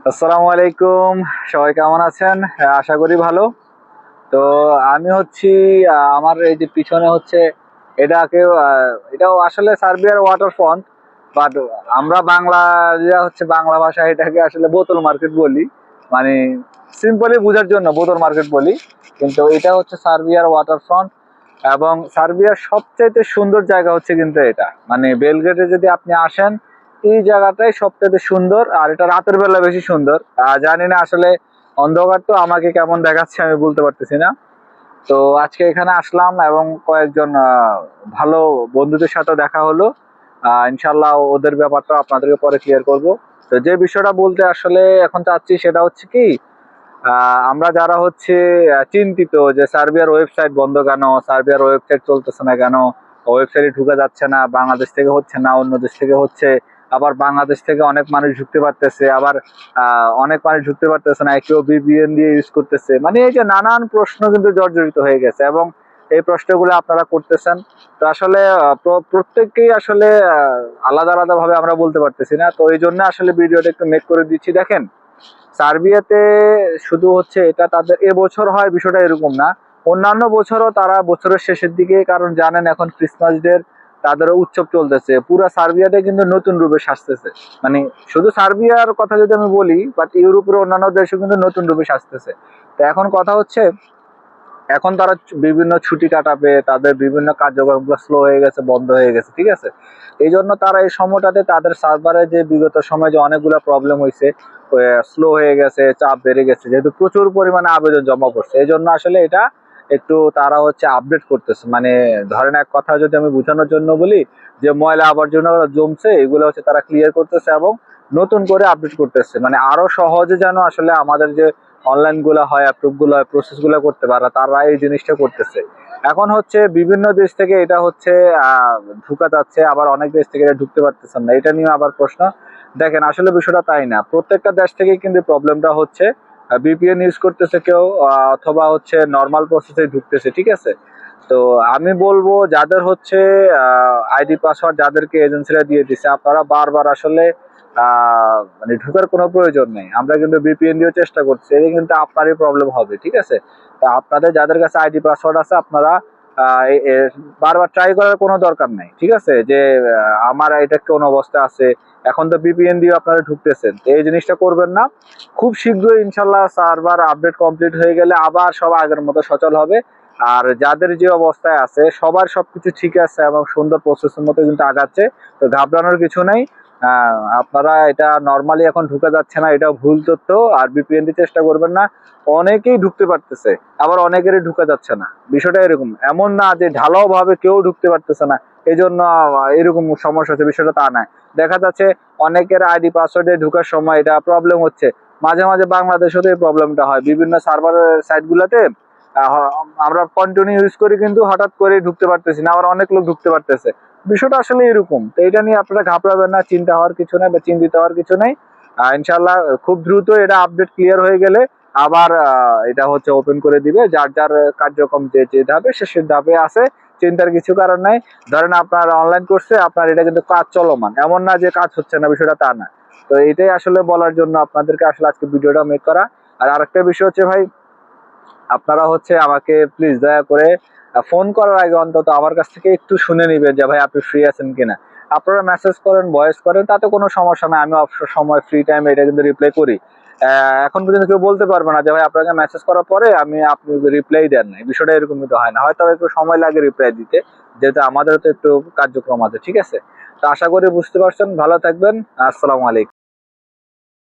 আসসালামু আলাইকুম। সবাই কেমন আছেন? আশা করি ভালো। তো আমি হচ্ছি আমার এই যে পিছনে হচ্ছে এটাও আসলে সার্বিয়ার ওয়াটার ফ্রন্ট, বাট আমরা বাংলারা হচ্ছে বাংলা ভাষায় এটাকে আসলে বোতল মার্কেট বলি। মানে সিম্পলি বোঝার জন্য বোতল মার্কেট বলি, কিন্তু এটা হচ্ছে সার্বিয়ার ওয়াটার ফ্রন্ট। এবং সার্বিয়ার সবচাইতে সুন্দর জায়গা হচ্ছে কিন্তু এটা, মানে বেলগ্রেডে যদি আপনি আসেন এই জায়গাটাই সবচেয়ে সুন্দর, আর এটা রাতের বেলা বেশি সুন্দর। জানি না আসলে অন্ধকার তো আমাকে কেমন দেখাচ্ছে আমি বলতে পারতেছি না। তো আজকে এখানে আসলাম এবং কয়েকজন ভালো বন্ধুদের সাথে দেখা হলো। ইনশাল্লাহ ওদের ব্যাপারটা আপনাদেরকে পরে ক্লিয়ার করব। তো যে বিষয়টা বলতে আসলে এখন চাচ্ছি সেটা হচ্ছে কি, আমরা যারা হচ্ছে চিন্তিত যে সার্বিয়ার ওয়েবসাইট বন্ধ কেন, সার্বিয়ার ওয়েবসাইট চলতেছে না কেন, ওয়েবসাইটে ঢুকে যাচ্ছে না, বাংলাদেশ থেকে হচ্ছে না অন্য দেশ থেকে হচ্ছে, আবার বাংলাদেশ থেকে অনেক মানুষ ঢুকতে পারতেছে, আবার অনেক মানুষ ঢুকতে পারতেছে না, কেউ ভিপিএন দিয়ে ইউজ করতেছে, মানে এই যে নানান প্রশ্ন কিন্তু জর্জরিত হয়ে গেছে এবং এই প্রশ্নগুলো আপনারা করতেছেন। তো আসলে প্রত্যেককেই আসলে আলাদা আলাদা ভাবে আমরা বলতে পারতেছি না, তো এই জন্য আসলে ভিডিওটা একটু মেক করে দিচ্ছি। দেখেন, সার্বিয়াতে শুধু হচ্ছে এটা তাদের এবছর হয় বিষয়টা এরকম না, অন্যান্য বছরও তারা বছরের শেষের দিকে, কারণ জানেন এখন ক্রিসমাস ডে তাদের উৎসব চলতেছে, পুরো সার্বিয়াতে কিন্তু নতুন রূপে সাজতেছে। মানে শুধু সার্বিয়ার কথা যদি আমি বলি, বাট ইউরোপের অন্যান্য দেশও কিন্তু নতুন রূপে সাজতেছে। তো এখন কথা হচ্ছে, এখন তারা বিভিন্ন ছুটি কাটাবে, তাদের বিভিন্ন কার্যক্রমগুলো স্লো হয়ে গেছে, বন্ধ হয়ে গেছে, ঠিক আছে। এই জন্য তারা এই সময়টাতে তাদের সার্ভারে যে বিগত সময় যে অনেকগুলো প্রবলেম হয়েছে, স্লো হয়ে গেছে, চাপ বেড়ে গেছে, যেহেতু প্রচুর পরিমাণে আবেদন জমা পড়ছে, এই জন্য আসলে এটা একটু তারা হচ্ছে আপডেট করতেছে। মানে ধরেন এক কথা যদি আমি বোঝানোর জন্য বলি, যে ময়লা আবর্জনা জমছে এগুলো হচ্ছে তারা ক্লিয়ার করতেছে এবং নতুন করে আপডেট করতেছে, মানে আরো সহজে যেন আসলে আমাদের যে অনলাইন গুলো হয়, অ্যাপ্রুভ গুলো হয়, প্রসেস গুলো করতে পারে, তারা এই জিনিসটা করতেছে। এখন হচ্ছে বিভিন্ন দেশ থেকে এটা হচ্ছে ঢুকা যাচ্ছে, আবার অনেক দেশ থেকে এটা ঢুকতে পারতেছেন না, এটা নিয়ে আবার প্রশ্ন। দেখেন আসলে বিষয়টা তাই না, প্রত্যেকটা দেশ থেকে কিন্তু প্রবলেমটা হচ্ছে বিপিএন ইউজ করতেছে কেউ, অথবা হচ্ছে নর্মাল প্রসেসে ঢুকতেছে, ঠিক আছে। তো আমি বলবো যাদের হচ্ছে আইডি পাসওয়ার্ড যাদেরকে এজেন্সিরা দিয়ে দিচ্ছে, আপনারা বারবার আসলে মানে ঢুকার কোনো প্রয়োজন নেই। আমরা কিন্তু ভিপিএন দিয়েও চেষ্টা করছি, এটা কিন্তু আপনারই প্রবলেম হবে, ঠিক আছে। তা আপনাদের যাদের কাছে আইডি পাসওয়ার্ড আছে আপনারা বারবার ট্রাই করার কোনো দরকার নাই, ঠিক আছে, যে আমার এটা কোন অবস্থায় আছে। এখন তো ভিপিএন দিয়ে আপনারা ঢুকতেছেন, তো এই জিনিসটা করবেন না। খুব শীঘ্রই ইনশাল্লাহ সার্ভার আপডেট কমপ্লিট হয়ে গেলে আবার সব আগের মতো সচল হবে। আর যাদের যে অবস্থায় আছে সবার সবকিছু ঠিক আছে এবং সুন্দর প্রসেসের মতো কিন্তু আগাচ্ছে। তো ঘাবড়ানোর কিছু নেই। আপনারা এটা নর্মালি এখন ঢুকে যাচ্ছে না, এটা ভুল তথ্য। আর ভিপিএন দিয়ে চেষ্টা করবেন না, অনেকেই ঢুকতে পারতেছে, আবার অনেকেরই ঢুকে যাচ্ছে না। বিষয়টা এরকম, এমন না যে ঢালাও ভাবে কেউ ঢুকতে পারতেছে না এই জন্য এরকম সমস্যা হচ্ছে, বিষয়টা তা নয়। দেখা যাচ্ছে অনেকের আইডি পাসওয়ার্ডে ঢুকার সময় এটা প্রবলেম হচ্ছে। মাঝে মাঝে বাংলাদেশেও এই প্রবলেমটা হয়, বিভিন্ন সার্ভারের সাইট গুলাতে আমরা কন্টিনিউ ইউজ করি কিন্তু হঠাৎ করে ঢুকতে পারতেছি না, আবার অনেক লোক ঢুকতে পারতেছে। বিষয়টা আসলে এরকম। তো এটা নিয়ে আপনারা ঘাবড়াবেন না, চিন্তা হওয়ার কিছু নেই বা চিন্তিত হওয়ার কিছু নেই। ইনশাল্লাহ খুব দ্রুত এটা আপডেট ক্লিয়ার হয়ে গেলে আবার এটা হচ্ছে ওপেন করে দিবে, যার যার কার্যক্রম যে ধাপে সে ধাপে আছে। চিন্তার কিছু কারণ নাই। ধরেন আপনার অনলাইন করছে, আপনার এটা কিন্তু কাজ চলমান, এমন না যে কাজ হচ্ছে না, বিষয়টা তা না। তো এটাই আসলে বলার জন্য আপনাদেরকে আসলে আজকে ভিডিওটা মেক করা। আর আরেকটা বিষয় হচ্ছে ভাই, আপনারা হচ্ছে আমাকে প্লিজ দয়া করে ফোন করার আগে অন্তত আমার কাছ থেকে একটু শুনে নিবেন যে ভাই আপনি ফ্রি আছেন কিনা। আপনারা মেসেজ করেন, ভয়েস করেন, তাতে কোনো সমস্যা নাই, আমি অবসর সময় ফ্রি টাইম এটা কিন্তু রিপ্লাই করি। এখন পর্যন্ত কেউ বলতে পারবে না যে ভাই আপনাকে মেসেজ করার পরে আপনি রিপ্লাই দেন না, বিষয়টা এরকম কিন্তু হয় না, হয়তো একটু সময় লাগে রিপ্লাই দিতে, যেহেতু আমাদেরও তো একটু কার্যক্রম আছে, ঠিক আছে। তো আশা করি বুঝতে পারছেন, ভালো থাকবেন, আসসালামু আলাইকুম।